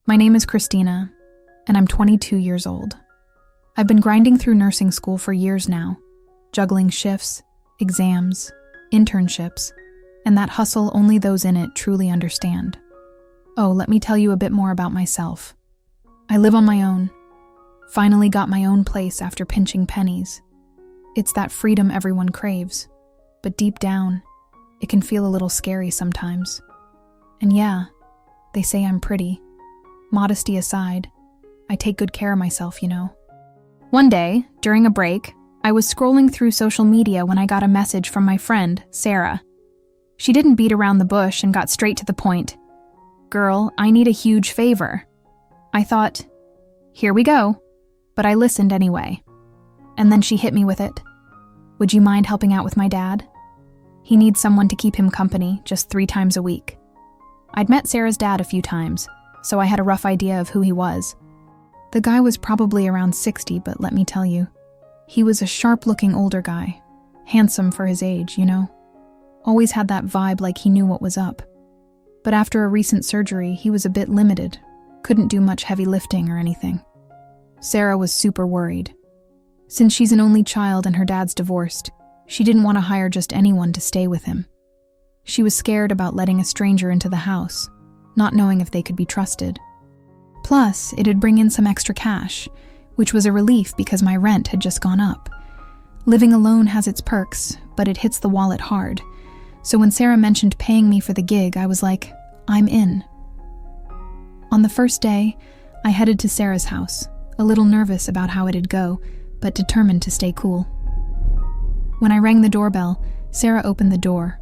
My name is Christina, and I'm 22 years old. I've been grinding through nursing school for years now, juggling shifts, exams, internships, and that hustle only those in it truly understand. Oh, let me tell you a bit more about myself. I live on my own. Finally got my own place after pinching pennies. It's that freedom everyone craves, but deep down, it can feel a little scary sometimes. And yeah, they say I'm pretty. Modesty aside, I take good care of myself, you know. One day, during a break, I was scrolling through social media when I got a message from my friend, Sarah. She didn't beat around the bush and got straight to the point. "Girl, I need a huge favor." I thought, here we go, but I listened anyway. And then she hit me with it. "Would you mind helping out with my dad? He needs someone to keep him company just 3 times a week." I'd met Sarah's dad a few times, so I had a rough idea of who he was. The guy was probably around 60, but let me tell you, he was a sharp-looking older guy, handsome for his age, you know. Always had that vibe like he knew what was up. But after a recent surgery, he was a bit limited, couldn't do much heavy lifting or anything. Sarah was super worried. Since she's an only child and her dad's divorced, she didn't want to hire just anyone to stay with him. She was scared about letting a stranger into the house, not knowing if they could be trusted. Plus, it'd bring in some extra cash, which was a relief because my rent had just gone up. Living alone has its perks, but it hits the wallet hard. So when Sarah mentioned paying me for the gig, I was like, I'm in. On the first day, I headed to Sarah's house, a little nervous about how it'd go, but determined to stay cool. When I rang the doorbell, Sarah opened the door,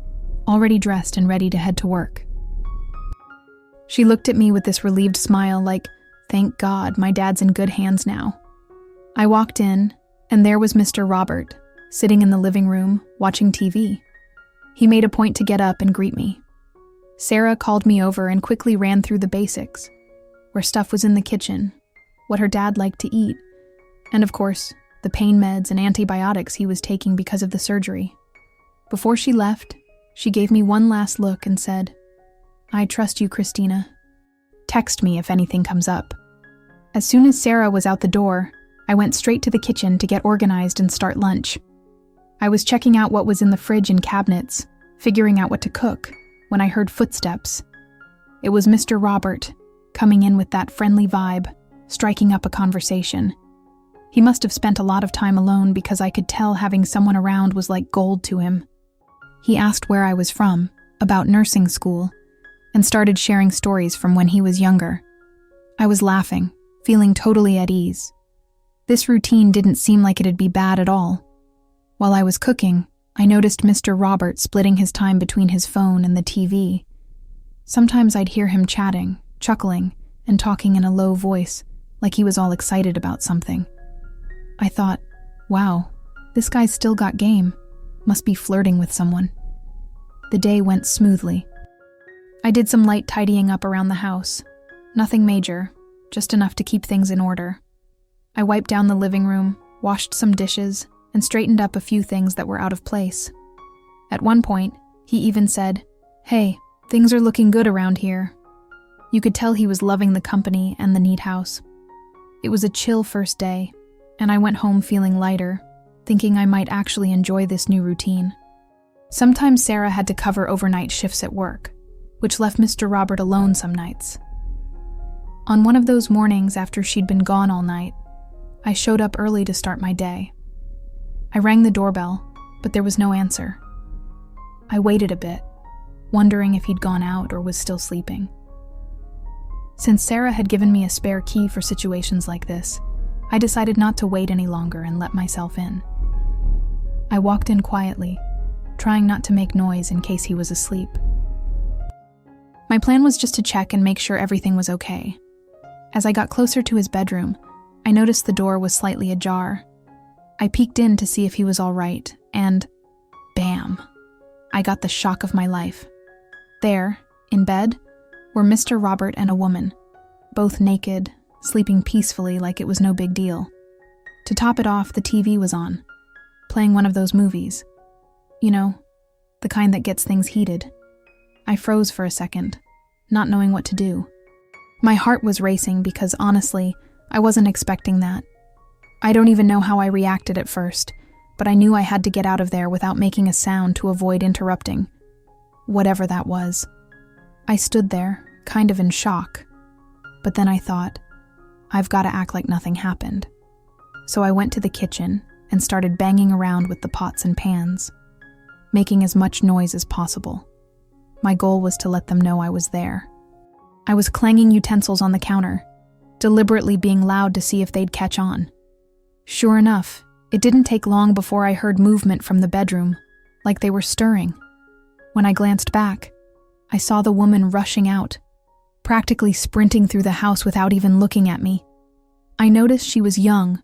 already dressed and ready to head to work. She looked at me with this relieved smile like, thank God, my dad's in good hands now. I walked in, and there was Mr. Robert, sitting in the living room, watching TV. He made a point to get up and greet me. Sarah called me over and quickly ran through the basics, where stuff was in the kitchen, what her dad liked to eat, and of course, the pain meds and antibiotics he was taking because of the surgery. Before she left, she gave me one last look and said, "I trust you, Christina. Text me if anything comes up." As soon as Sarah was out the door, I went straight to the kitchen to get organized and start lunch. I was checking out what was in the fridge and cabinets, figuring out what to cook, when I heard footsteps. It was Mr. Robert, coming in with that friendly vibe, striking up a conversation. He must have spent a lot of time alone because I could tell having someone around was like gold to him. He asked where I was from, about nursing school, and started sharing stories from when he was younger. I was laughing, feeling totally at ease. This routine didn't seem like it'd be bad at all. While I was cooking, I noticed Mr. Robert splitting his time between his phone and the TV. Sometimes I'd hear him chatting, chuckling, and talking in a low voice, like he was all excited about something. I thought, wow, this guy's still got game. Must be flirting with someone. The day went smoothly. I did some light tidying up around the house. Nothing major, just enough to keep things in order. I wiped down the living room, washed some dishes, and straightened up a few things that were out of place. At one point, he even said, "Hey, things are looking good around here." You could tell he was loving the company and the neat house. It was a chill first day, and I went home feeling lighter, thinking I might actually enjoy this new routine. Sometimes Sarah had to cover overnight shifts at work, which left Mr. Robert alone some nights. On one of those mornings after she'd been gone all night, I showed up early to start my day. I rang the doorbell, but there was no answer. I waited a bit, wondering if he'd gone out or was still sleeping. Since Sarah had given me a spare key for situations like this, I decided not to wait any longer and let myself in. I walked in quietly, trying not to make noise in case he was asleep. My plan was just to check and make sure everything was okay. As I got closer to his bedroom, I noticed the door was slightly ajar. I peeked in to see if he was all right, and bam! I got the shock of my life. There, in bed, were Mr. Robert and a woman, both naked, sleeping peacefully like it was no big deal. To top it off, the TV was on, playing one of those movies. You know, the kind that gets things heated. I froze for a second, not knowing what to do. My heart was racing because, honestly, I wasn't expecting that. I don't even know how I reacted at first, but I knew I had to get out of there without making a sound to avoid interrupting. Whatever that was. I stood there, kind of in shock. But then I thought, I've got to act like nothing happened. So I went to the kitchen and started banging around with the pots and pans, making as much noise as possible. My goal was to let them know I was there. I was clanging utensils on the counter, deliberately being loud to see if they'd catch on. Sure enough, it didn't take long before I heard movement from the bedroom, like they were stirring. When I glanced back, I saw the woman rushing out, practically sprinting through the house without even looking at me. I noticed she was young,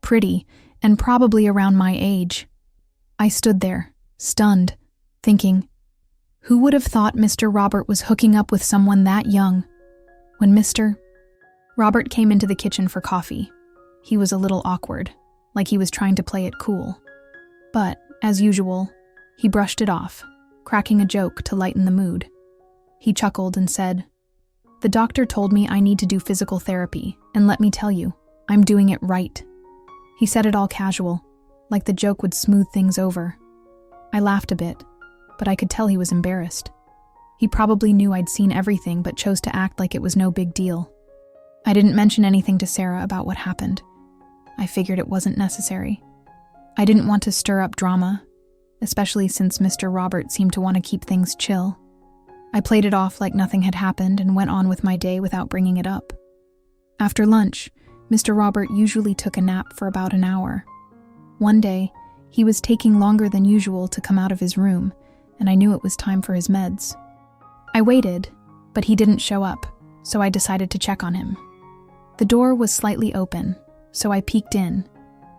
pretty, and probably around my age. I stood there, stunned, thinking, who would have thought Mr. Robert was hooking up with someone that young? When Mr. Robert came into the kitchen for coffee, he was a little awkward, like he was trying to play it cool. But, as usual, he brushed it off, cracking a joke to lighten the mood. He chuckled and said, "The doctor told me I need to do physical therapy, and let me tell you, I'm doing it right." He said it all casual, like the joke would smooth things over. I laughed a bit, but I could tell he was embarrassed. He probably knew I'd seen everything but chose to act like it was no big deal. I didn't mention anything to Sarah about what happened. I figured it wasn't necessary. I didn't want to stir up drama, especially since Mr. Robert seemed to want to keep things chill. I played it off like nothing had happened and went on with my day without bringing it up. After lunch, Mr. Robert usually took a nap for about an hour. One day, he was taking longer than usual to come out of his room, and I knew it was time for his meds. I waited, but he didn't show up, so I decided to check on him. The door was slightly open, so I peeked in,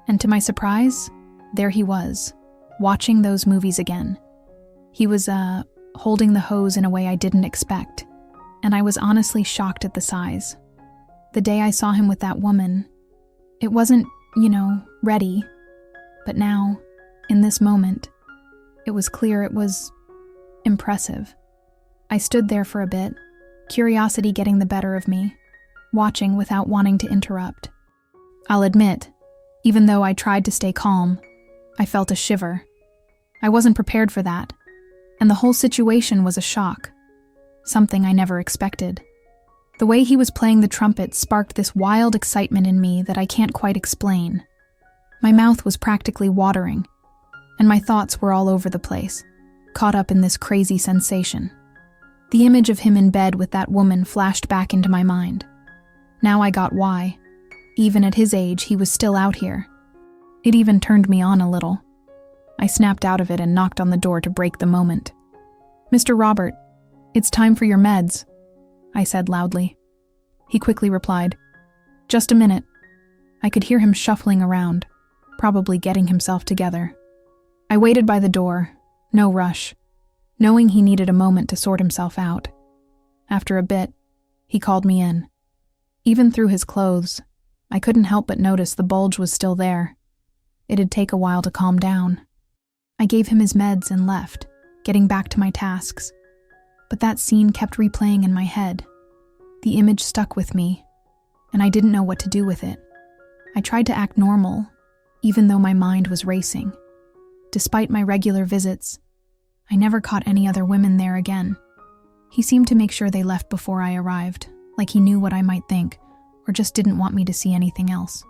and to my surprise, there he was, watching those movies again. He was, holding the hose in a way I didn't expect, and I was honestly shocked at the size. The day I saw him with that woman, it wasn't, ready, but now, in this moment, it was clear it was impressive. I stood there for a bit, curiosity getting the better of me, watching without wanting to interrupt. I'll admit, even though I tried to stay calm, I felt a shiver. I wasn't prepared for that, and the whole situation was a shock, something I never expected. The way he was playing the trumpet sparked this wild excitement in me that I can't quite explain. My mouth was practically watering, and my thoughts were all over the place, caught up in this crazy sensation. The image of him in bed with that woman flashed back into my mind. Now I got why. Even at his age, he was still out here. It even turned me on a little. I snapped out of it and knocked on the door to break the moment. "Mr. Robert, it's time for your meds," I said loudly. He quickly replied, "Just a minute." I could hear him shuffling around, probably getting himself together. I waited by the door, no rush, knowing he needed a moment to sort himself out. After a bit, he called me in. Even through his clothes, I couldn't help but notice the bulge was still there. It'd take a while to calm down. I gave him his meds and left, getting back to my tasks. But that scene kept replaying in my head. The image stuck with me, and I didn't know what to do with it. I tried to act normal, even though my mind was racing. Despite my regular visits, I never caught any other women there again. He seemed to make sure they left before I arrived, like he knew what I might think, or just didn't want me to see anything else.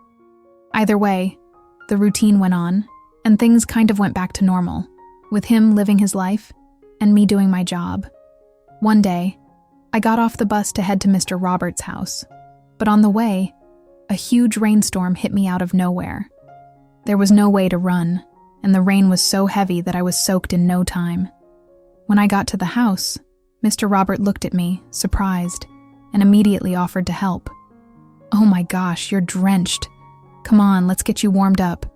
Either way, the routine went on, and things kind of went back to normal, with him living his life and me doing my job. One day, I got off the bus to head to Mr. Roberts' house, but on the way, a huge rainstorm hit me out of nowhere. There was no way to run, and the rain was so heavy that I was soaked in no time. When I got to the house, Mr. Robert looked at me, surprised, and immediately offered to help. "Oh my gosh, you're drenched. Come on, let's get you warmed up."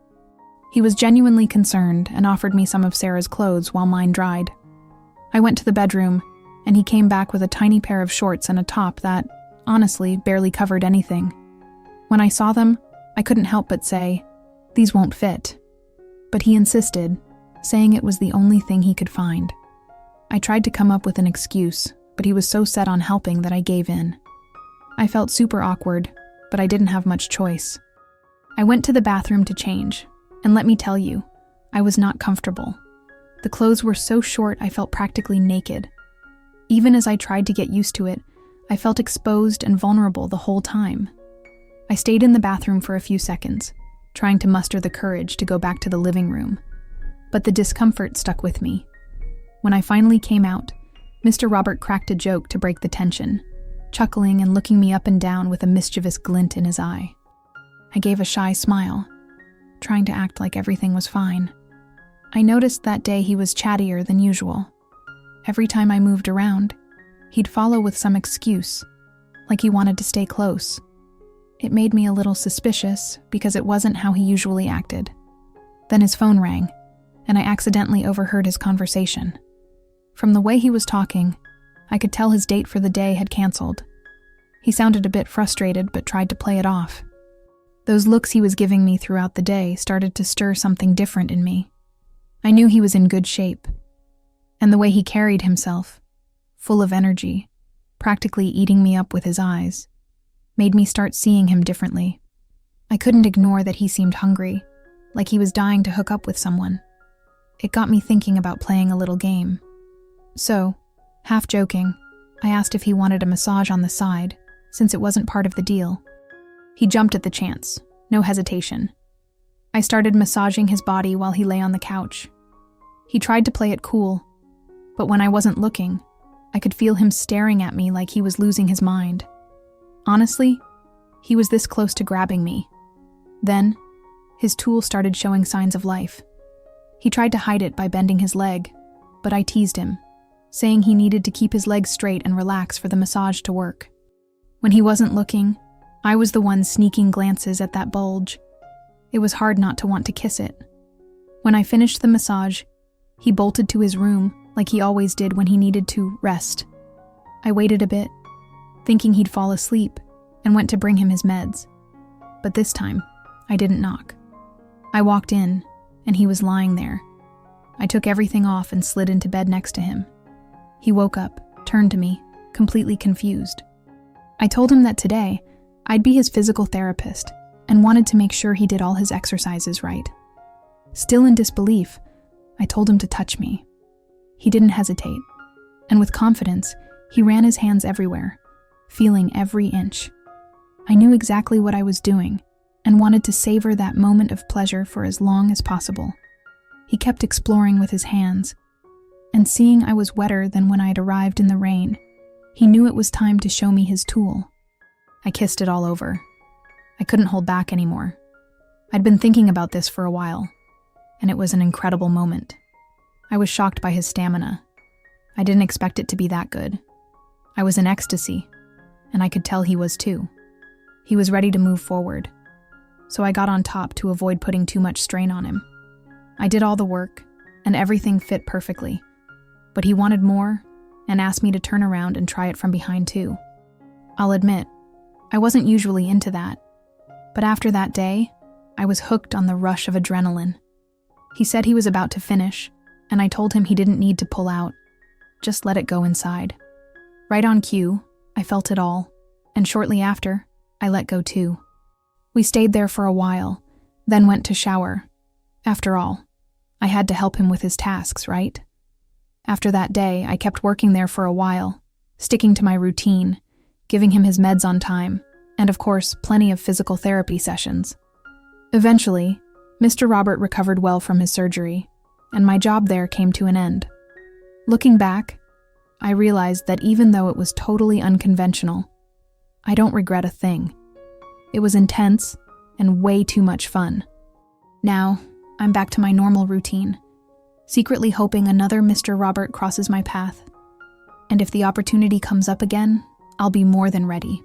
He was genuinely concerned and offered me some of Sarah's clothes while mine dried. I went to the bedroom, and he came back with a tiny pair of shorts and a top that, honestly, barely covered anything. When I saw them, I couldn't help but say, "These won't fit." But he insisted, saying it was the only thing he could find. I tried to come up with an excuse, but he was so set on helping that I gave in. I felt super awkward, but I didn't have much choice. I went to the bathroom to change, and let me tell you, I was not comfortable. The clothes were so short I felt practically naked. Even as I tried to get used to it, I felt exposed and vulnerable the whole time. I stayed in the bathroom for a few seconds, trying to muster the courage to go back to the living room. But the discomfort stuck with me. When I finally came out, Mr. Robert cracked a joke to break the tension, chuckling and looking me up and down with a mischievous glint in his eye. I gave a shy smile, trying to act like everything was fine. I noticed that day he was chattier than usual. Every time I moved around, he'd follow with some excuse, like he wanted to stay close. It made me a little suspicious because it wasn't how he usually acted. Then his phone rang, and I accidentally overheard his conversation. From the way he was talking, I could tell his date for the day had canceled. He sounded a bit frustrated but tried to play it off. Those looks he was giving me throughout the day started to stir something different in me. I knew he was in good shape, and the way he carried himself, full of energy, practically eating me up with his eyes, made me start seeing him differently. I couldn't ignore that he seemed hungry, like he was dying to hook up with someone. It got me thinking about playing a little game. So, half joking, I asked if he wanted a massage on the side, since it wasn't part of the deal. He jumped at the chance, no hesitation. I started massaging his body while he lay on the couch. He tried to play it cool, but when I wasn't looking, I could feel him staring at me like he was losing his mind. Honestly, he was this close to grabbing me. Then, his tool started showing signs of life. He tried to hide it by bending his leg, but I teased him, saying he needed to keep his legs straight and relax for the massage to work. When he wasn't looking, I was the one sneaking glances at that bulge. It was hard not to want to kiss it. When I finished the massage, he bolted to his room like he always did when he needed to rest. I waited a bit, thinking he'd fall asleep, and went to bring him his meds. But this time, I didn't knock. I walked in, and he was lying there. I took everything off and slid into bed next to him. He woke up, turned to me, completely confused. I told him that today, I'd be his physical therapist and wanted to make sure he did all his exercises right. Still in disbelief, I told him to touch me. He didn't hesitate, and with confidence, he ran his hands everywhere, feeling every inch. I knew exactly what I was doing and wanted to savor that moment of pleasure for as long as possible. He kept exploring with his hands, and seeing I was wetter than when I'd arrived in the rain, he knew it was time to show me his tool. I kissed it all over. I couldn't hold back anymore. I'd been thinking about this for a while, and it was an incredible moment. I was shocked by his stamina. I didn't expect it to be that good. I was in ecstasy, and I could tell he was too. He was ready to move forward, so I got on top to avoid putting too much strain on him. I did all the work, and everything fit perfectly, but he wanted more and asked me to turn around and try it from behind too. I'll admit, I wasn't usually into that, but after that day, I was hooked on the rush of adrenaline. He said he was about to finish, and I told him he didn't need to pull out, just let it go inside. Right on cue, I felt it all, and shortly after, I let go too. We stayed there for a while, then went to shower. After all, I had to help him with his tasks, right? After that day, I kept working there for a while, sticking to my routine, giving him his meds on time, and of course, plenty of physical therapy sessions. Eventually, Mr. Robert recovered well from his surgery, and my job there came to an end. Looking back, I realized that even though it was totally unconventional, I don't regret a thing. It was intense and way too much fun. Now, I'm back to my normal routine, secretly hoping another Mr. Robert crosses my path. And if the opportunity comes up again, I'll be more than ready.